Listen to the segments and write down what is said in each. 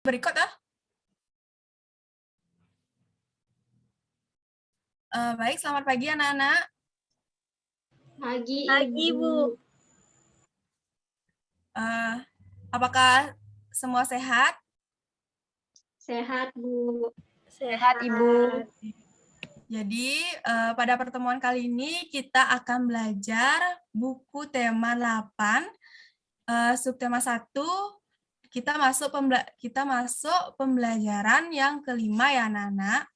Berikut ah. Baik, selamat pagi anak-anak. Pagi, Ibu. Apakah semua sehat? Sehat, Bu. Sehat, Ibu. Jadi, pada pertemuan kali ini kita akan belajar buku tema 8, subtema 1, kita masuk pembelajaran yang kelima ya anak-anak.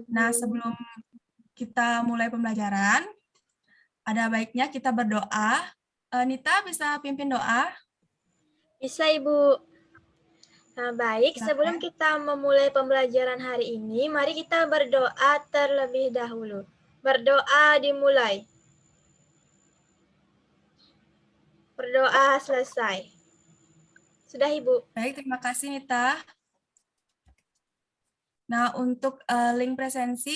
Nah, sebelum kita mulai pembelajaran, ada baiknya kita berdoa. Nita bisa pimpin doa? Bisa, Ibu. Nah, baik, Silakan. sebelum kita memulai pembelajaran hari ini, mari kita berdoa terlebih dahulu. Berdoa dimulai. Berdoa selesai. Sudah, Ibu. Baik, terima kasih Nita. Nah, untuk link presensi,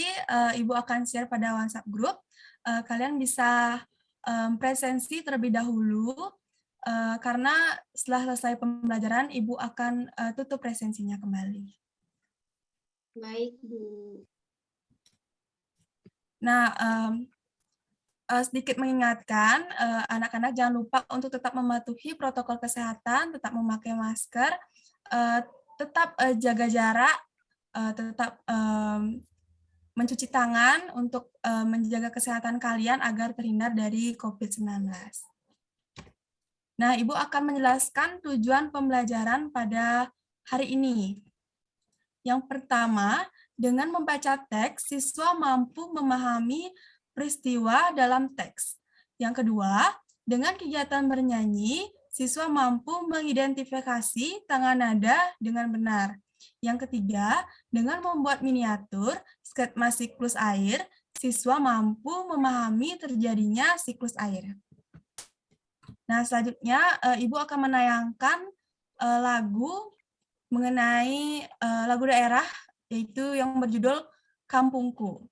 Ibu akan share pada WhatsApp group. Kalian bisa presensi terlebih dahulu, karena setelah selesai pembelajaran, Ibu akan tutup presensinya kembali. Baik, Bu. Nah, sedikit mengingatkan, anak-anak jangan lupa untuk tetap mematuhi protokol kesehatan, tetap memakai masker, tetap jaga jarak, tetap mencuci tangan untuk menjaga kesehatan kalian agar terhindar dari COVID-19. Nah, Ibu akan menjelaskan tujuan pembelajaran pada hari ini. Yang pertama, dengan membaca teks, siswa mampu memahami peristiwa dalam teks. Yang kedua, dengan kegiatan bernyanyi, siswa mampu mengidentifikasi tangan nada dengan benar. Yang ketiga, dengan membuat miniatur skema siklus air, siswa mampu memahami terjadinya siklus air. Nah, selanjutnya Ibu akan menayangkan lagu mengenai lagu daerah, yaitu yang berjudul Kampungku.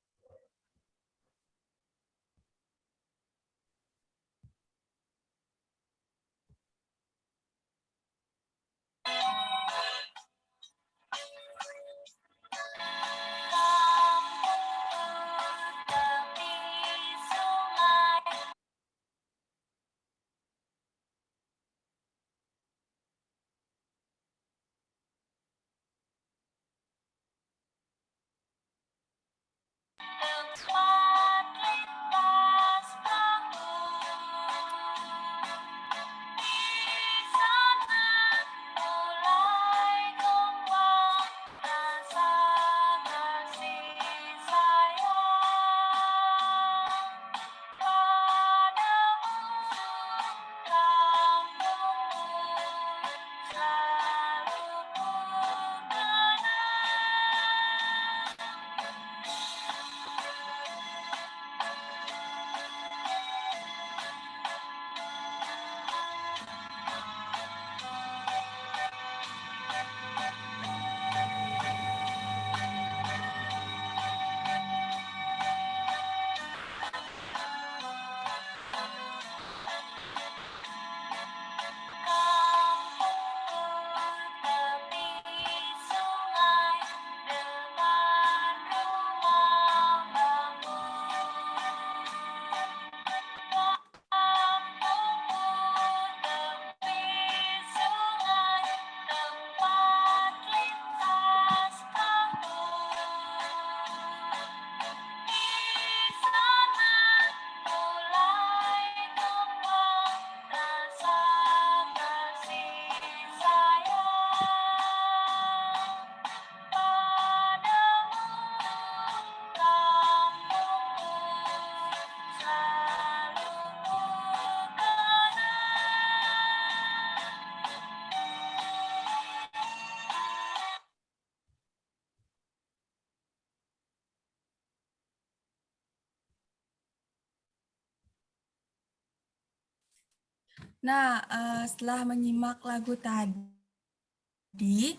Nah, setelah menyimak lagu tadi,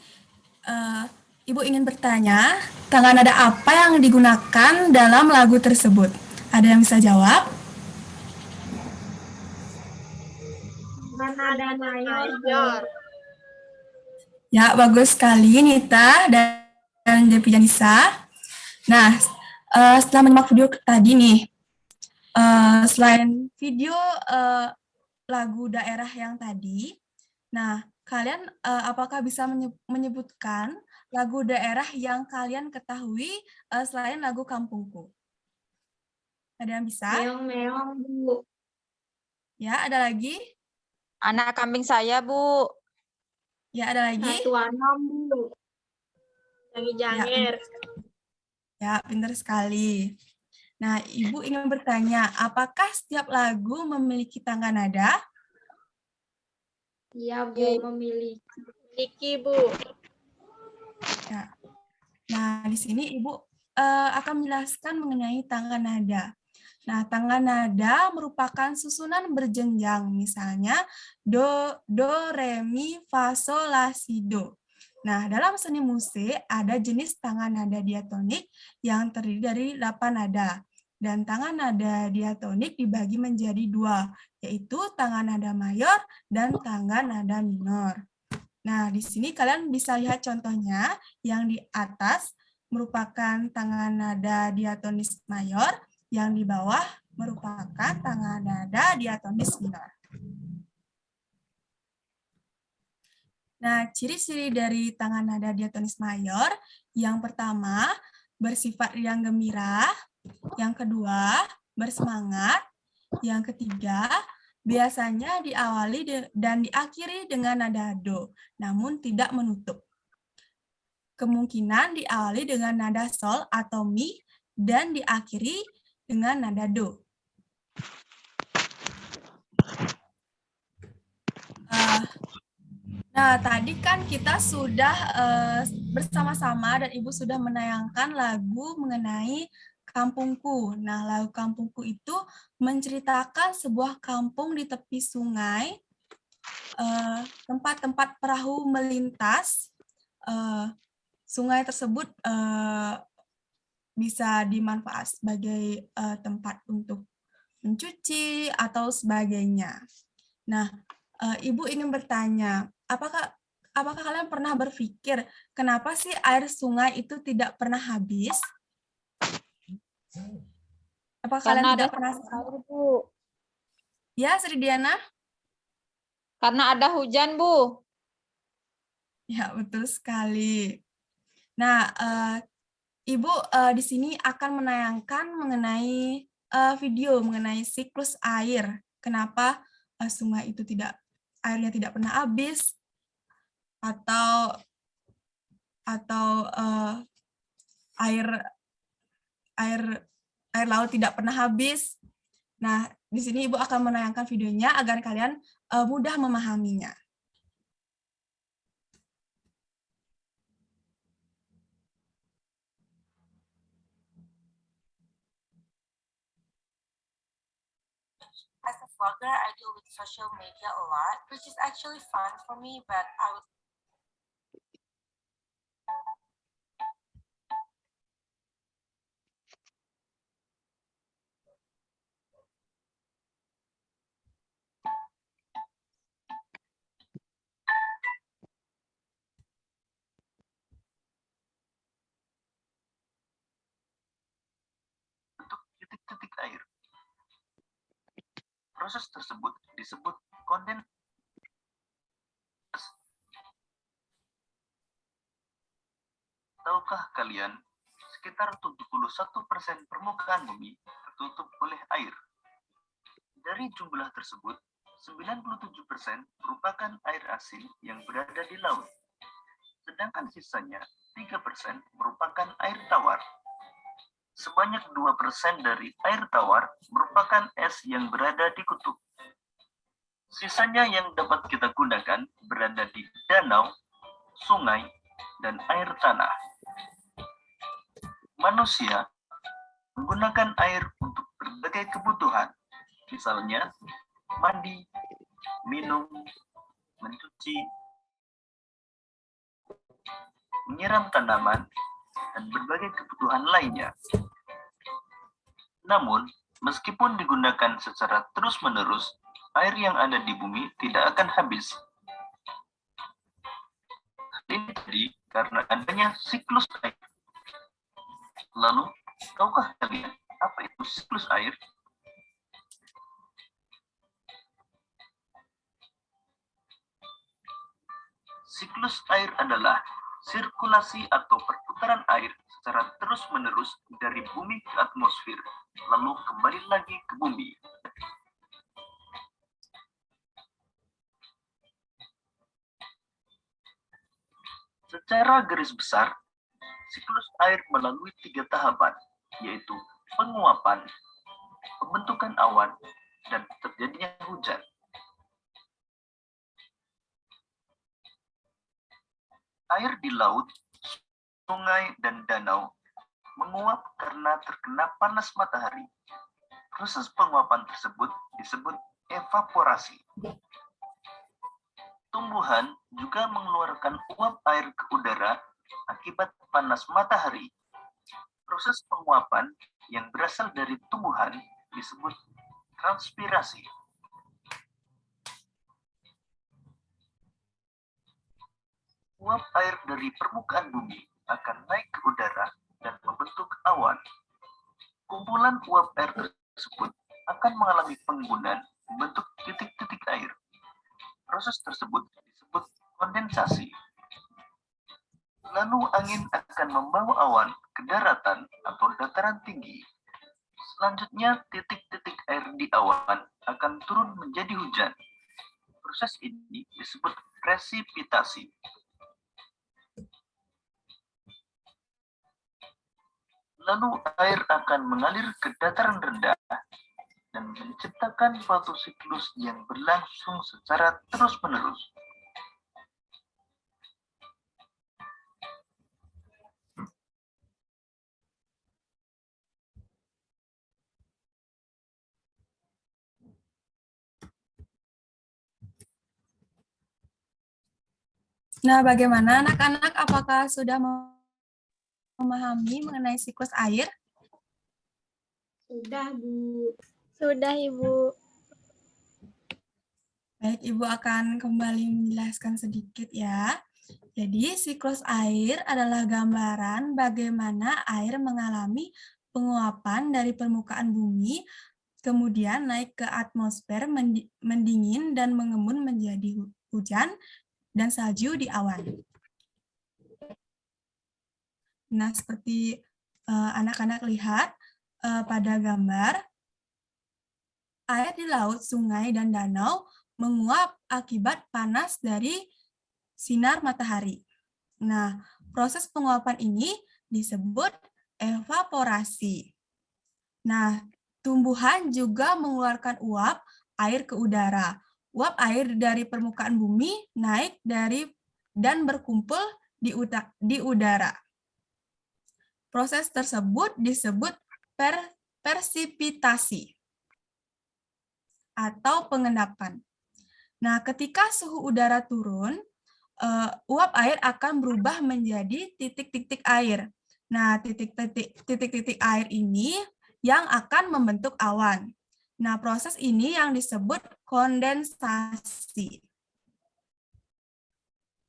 Ibu ingin bertanya, tangan nada apa yang digunakan dalam lagu tersebut? Ada yang bisa jawab? Nada mayor. Ya, bagus sekali Nita dan Devi Janisa. Nah, setelah menyimak video tadi nih, selain video lagu daerah yang tadi, nah kalian apakah bisa menyebutkan lagu daerah yang kalian ketahui selain lagu Kampungku? Ada yang bisa? Meong-meong, Bu. Ya, ada lagi? Anak kambing saya, Bu. Ya, ada lagi? 126, Bu. Jangi-jangir. Ya, pintar sekali. Nah, Ibu ingin bertanya, apakah setiap lagu memiliki tangga nada? Iya, Bu, Iya. memiliki. Iki, Bu. Ya. Nah, di sini Ibu akan menjelaskan mengenai tangga nada. Nah, tangga nada merupakan susunan berjenjang, misalnya do, re, mi, fa, sol, la, si, do. Nah, dalam seni musik ada jenis tangga nada diatonik yang terdiri dari 8 nada. Dan tangan nada diatonik dibagi menjadi 2, yaitu tangan nada mayor dan tangan nada minor. Nah, di sini kalian bisa lihat contohnya yang di atas merupakan tangan nada diatonis mayor, yang di bawah merupakan tangan nada diatonis minor. Nah, ciri-ciri dari tangan nada diatonis mayor, yang pertama bersifat riang gembira, yang kedua bersemangat, yang ketiga biasanya diawali dan diakhiri dengan nada do, namun tidak menutup. Kemungkinan diawali dengan nada sol atau mi dan diakhiri dengan nada do. Nah, tadi kan kita sudah bersama-sama dan Ibu sudah menayangkan lagu mengenai Kampungku. Nah, lagu Kampungku itu menceritakan sebuah kampung di tepi sungai, tempat-tempat perahu melintas. Sungai tersebut bisa dimanfaat sebagai tempat untuk mencuci atau sebagainya. Nah, Ibu ingin bertanya, apakah kalian pernah berpikir kenapa sih air sungai itu tidak pernah habis? Apakah kalian Karena tidak ada pernah? air, Bu. Ya, Sri Diana? Karena ada hujan, Bu. Ya, betul sekali. Nah, Ibu di sini akan menayangkan mengenai video mengenai siklus air. Kenapa sungai itu airnya tidak pernah habis, atau air laut tidak pernah habis. Nah, di sini Ibu akan menayangkan videonya agar kalian mudah memahaminya. As a vlogger, I deal with social media a lot, which is actually fun for me, but I would untuk titik-titik air. Proses tersebut disebut kondensasi. Tahukah kalian, sekitar 71% permukaan bumi tertutup oleh air. Dari jumlah tersebut, 97% merupakan air asin yang berada di laut. Sedangkan sisanya, 3% merupakan air tawar. Sebanyak 2% dari air tawar merupakan es yang berada di kutub. Sisanya yang dapat kita gunakan berada di danau, sungai, dan air tanah. Manusia menggunakan air untuk berbagai kebutuhan, misalnya mandi, minum, mencuci, menyiram tanaman, dan berbagai kebutuhan lainnya. Namun, meskipun digunakan secara terus-menerus, air yang ada di bumi tidak akan habis. terjadi karena adanya siklus air. Lalu, tahukah kalian apa itu siklus air? Siklus air adalah sirkulasi atau perputaran air secara terus-menerus dari bumi ke atmosfer, lalu kembali lagi ke bumi. Secara garis besar, siklus air melalui 3 tahapan, yaitu penguapan, pembentukan awan, dan terjadinya hujan. Air di laut, sungai, dan danau menguap karena terkena panas matahari. Proses penguapan tersebut disebut evaporasi. Tumbuhan juga mengeluarkan uap air ke udara akibat panas matahari. Proses penguapan yang berasal dari tumbuhan disebut transpirasi. Uap air dari permukaan bumi akan naik ke udara dan membentuk awan. Kumpulan uap air tersebut akan mengalami penggunaan membentuk titik-titik air. Proses tersebut disebut kondensasi. Lalu angin akan membawa awan ke daratan atau dataran tinggi. Selanjutnya, titik-titik air di awan akan turun menjadi hujan. Proses ini disebut presipitasi. Lalu air akan mengalir ke dataran rendah dan menciptakan suatu siklus yang berlangsung secara terus-menerus. Nah, bagaimana anak-anak? Apakah sudah memahami mengenai siklus air? Sudah, Bu. Sudah, Ibu. Baik, Ibu akan kembali menjelaskan sedikit ya. Jadi, siklus air adalah gambaran bagaimana air mengalami penguapan dari permukaan bumi, kemudian naik ke atmosfer, mendingin dan mengembun menjadi hujan dan salju di awan. Nah, seperti anak-anak lihat pada gambar, air di laut, sungai, dan danau menguap akibat panas dari sinar matahari. Nah, proses penguapan ini disebut evaporasi. Nah, tumbuhan juga mengeluarkan uap air ke udara. Uap air dari permukaan bumi naik dan berkumpul di udara. Proses tersebut disebut persipitasi atau pengendapan. Nah, ketika suhu udara turun, uap air akan berubah menjadi titik-titik air. Nah, titik-titik air ini yang akan membentuk awan. Nah, proses ini yang disebut kondensasi.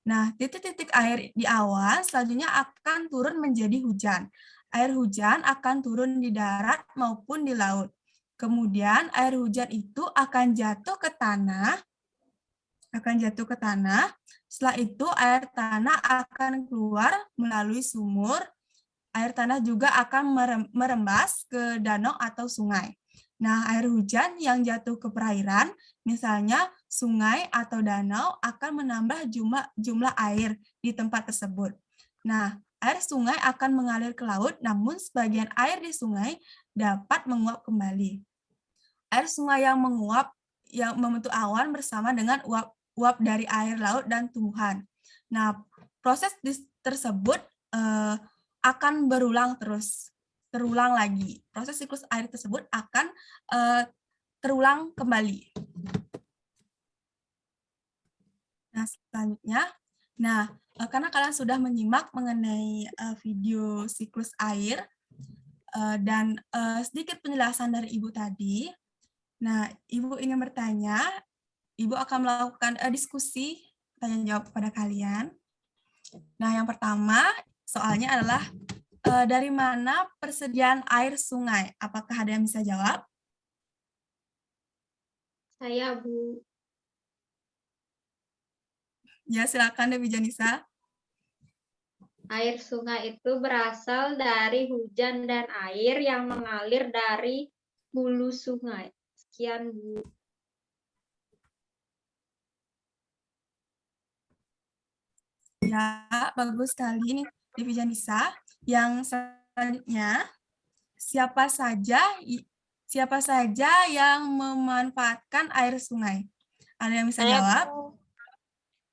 Nah, titik-titik air di awan selanjutnya akan turun menjadi hujan. Air hujan akan turun di darat maupun di laut. Kemudian air hujan itu akan jatuh ke tanah. Setelah itu air tanah akan keluar melalui sumur. Air tanah juga akan merembas ke danau atau sungai. Nah, air hujan yang jatuh ke perairan, misalnya sungai atau danau, akan menambah jumlah air di tempat tersebut. Nah, air sungai akan mengalir ke laut, namun sebagian air di sungai dapat menguap kembali. Air sungai yang menguap, yang membentuk awan bersama dengan uap dari air laut dan tumbuhan. Nah, proses tersebut akan terulang lagi. Proses siklus air tersebut akan terulang kembali. Nah, selanjutnya, karena kalian sudah menyimak mengenai video siklus air dan sedikit penjelasan dari Ibu tadi, nah, Ibu ingin bertanya, Ibu akan melakukan diskusi tanya jawab kepada kalian. Nah, yang pertama soalnya adalah dari mana persediaan air sungai? Apakah ada yang bisa jawab? Saya, Bu. Ya, silakan Devi Janisa. Air sungai itu berasal dari hujan dan air yang mengalir dari hulu sungai. Sekian, Bu. Ya, bagus sekali nih Devi Janisa. Yang selanjutnya, siapa saja yang memanfaatkan air sungai? Ada yang bisa jawab? Bu.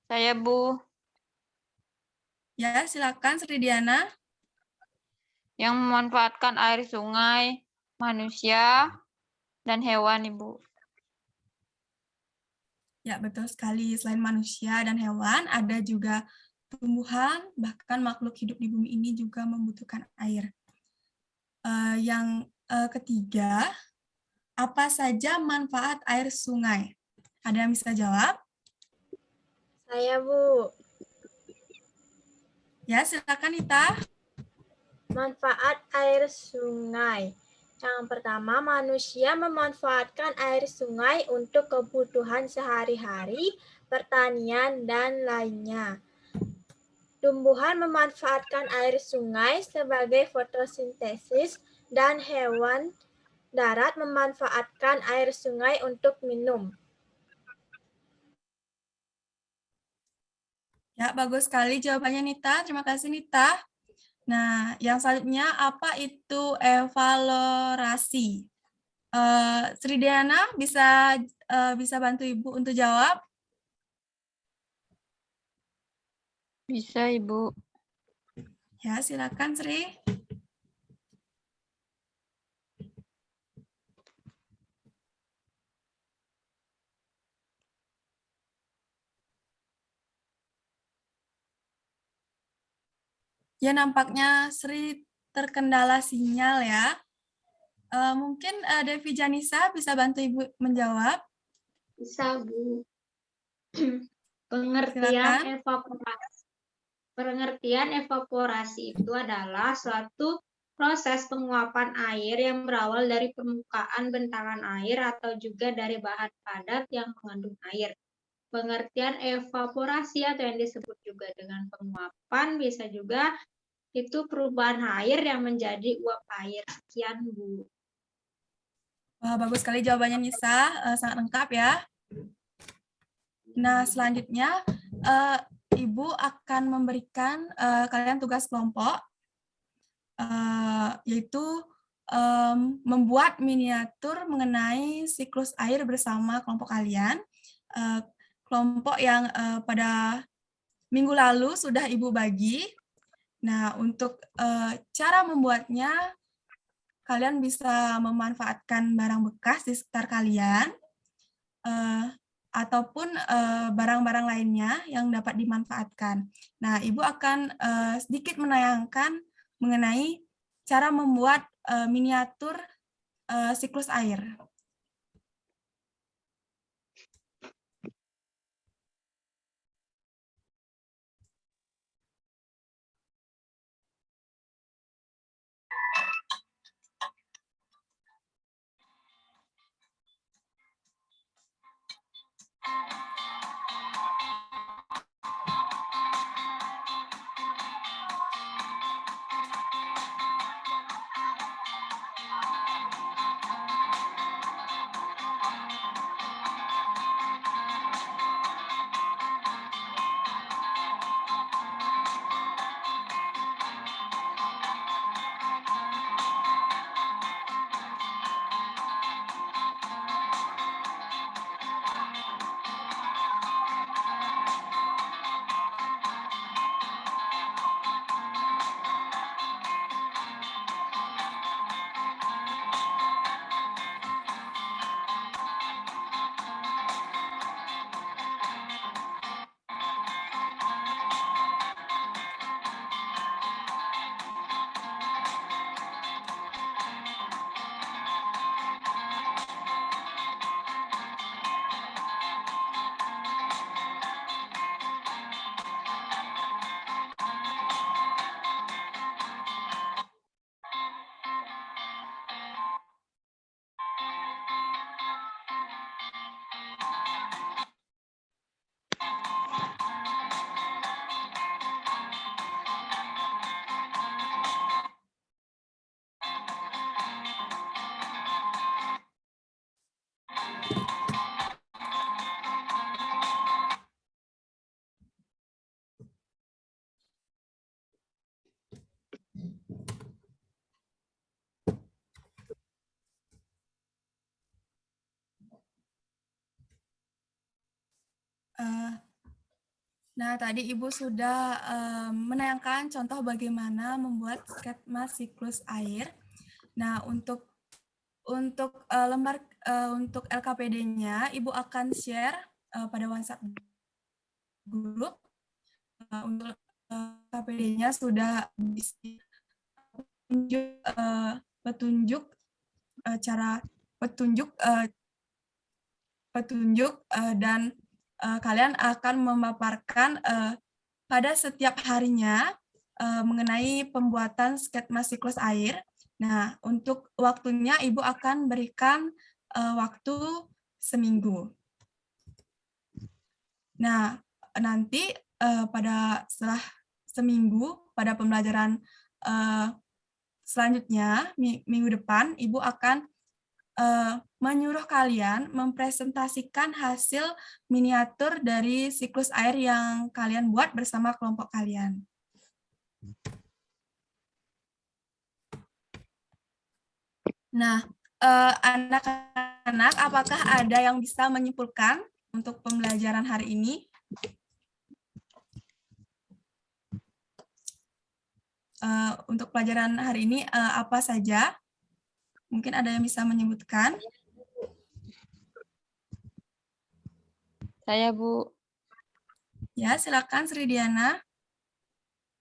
Saya, Bu. Ya, silakan Sri Diana. Yang memanfaatkan air sungai, manusia, dan hewan, Ibu. Ya, betul sekali. Selain manusia dan hewan, ada juga tumbuhan, bahkan makhluk hidup di bumi ini juga membutuhkan air. Yang ketiga, apa saja manfaat air sungai? Ada yang bisa jawab? Saya, Bu. Ya, silakan Nita. Manfaat air sungai. Yang pertama, manusia memanfaatkan air sungai untuk kebutuhan sehari-hari, pertanian, dan lainnya. Tumbuhan memanfaatkan air sungai sebagai fotosintesis, dan hewan darat memanfaatkan air sungai untuk minum. Ya, bagus sekali jawabannya Nita. Terima kasih Nita. Nah, yang selanjutnya apa itu evaluasi? Sri Diana bisa bantu Ibu untuk jawab? Bisa, Ibu. Ya, silakan Sri. Ya, nampaknya Sri terkendala sinyal ya. Mungkin Devi Janisa bisa bantu Ibu menjawab. Bisa, Bu. Silakan. Pengertian evaporasi itu adalah suatu proses penguapan air yang berawal dari permukaan bentangan air atau juga dari bahan padat yang mengandung air. Pengertian evaporasi atau yang disebut juga dengan penguapan bisa juga itu perubahan air yang menjadi uap air. Sekian, Bu. Wah, bagus sekali jawabannya Nisa, sangat lengkap ya. Nah, selanjutnya Ibu akan memberikan kalian tugas kelompok, yaitu membuat miniatur mengenai siklus air bersama kelompok kalian. Kelompok yang pada minggu lalu sudah Ibu bagi. Nah, untuk cara membuatnya, kalian bisa memanfaatkan barang bekas di sekitar kalian, ataupun barang-barang lainnya yang dapat dimanfaatkan. Nah, Ibu akan sedikit menayangkan mengenai cara membuat miniatur siklus air. Nah, tadi Ibu sudah menayangkan contoh bagaimana membuat skema siklus air. Nah, untuk untuk LKPD-nya, Ibu akan share pada WhatsApp grup. Untuk LKPD-nya sudah berisi petunjuk dan kalian akan memaparkan pada setiap harinya mengenai pembuatan skema siklus air. Nah, untuk waktunya Ibu akan berikan waktu seminggu. Nah, nanti setelah seminggu pada pembelajaran selanjutnya, minggu depan, Ibu akan menyuruh kalian mempresentasikan hasil miniatur dari siklus air yang kalian buat bersama kelompok kalian. Nah, anak-anak, apakah ada yang bisa menyimpulkan untuk pembelajaran hari ini? Untuk pelajaran hari ini apa saja? Mungkin ada yang bisa menyebutkan? Saya, Bu. Ya, silakan Sri Diana.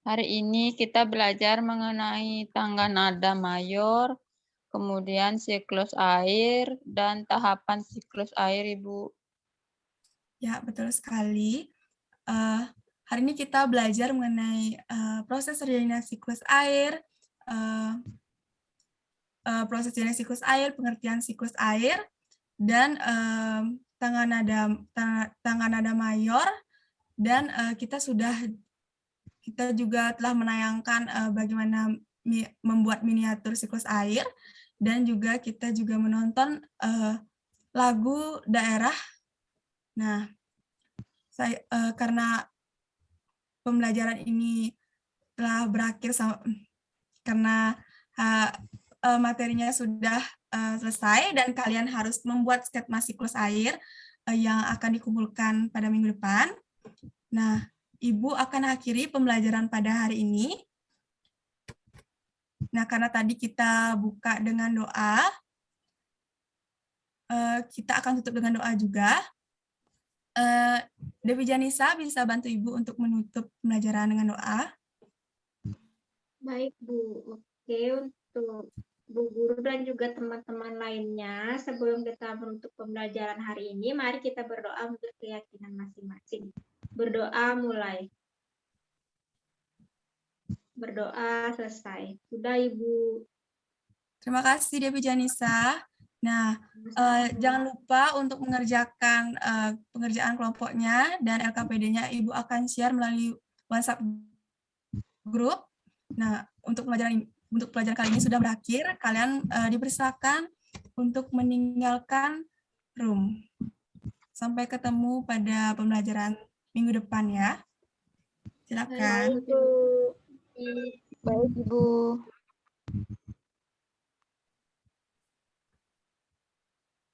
Hari ini kita belajar mengenai tangga nada mayor, kemudian siklus air, dan tahapan siklus air, Ibu. Ya, betul sekali. Hari ini kita belajar mengenai proses terjadinya siklus air, pengertian siklus air, dan tangga nada mayor, dan kita juga telah menayangkan bagaimana membuat miniatur siklus air, dan juga kita juga menonton lagu daerah. Nah, karena pembelajaran ini telah berakhir karena materinya sudah selesai dan kalian harus membuat skema siklus air yang akan dikumpulkan pada minggu depan. Nah, Ibu akan akhiri pembelajaran pada hari ini. Nah, karena tadi kita buka dengan doa, kita akan tutup dengan doa juga. Dewi Janisa bisa bantu Ibu untuk menutup pembelajaran dengan doa. Baik, Bu. Oke, untuk Bu Guru dan juga teman-teman lainnya, sebelum kita menutup pembelajaran hari ini, mari kita berdoa untuk keyakinan masing-masing. Berdoa mulai. Berdoa selesai. Sudah, Ibu. Terima kasih, Dewi Janisa. Nah, jangan lupa untuk mengerjakan pengerjaan kelompoknya dan LKPD-nya Ibu akan share melalui WhatsApp grup. Nah, untuk pelajaran kali ini sudah berakhir. Kalian dipersilakan untuk meninggalkan room. Sampai ketemu pada pembelajaran minggu depan ya. Silakan. Baik, Bu. Baik, Ibu.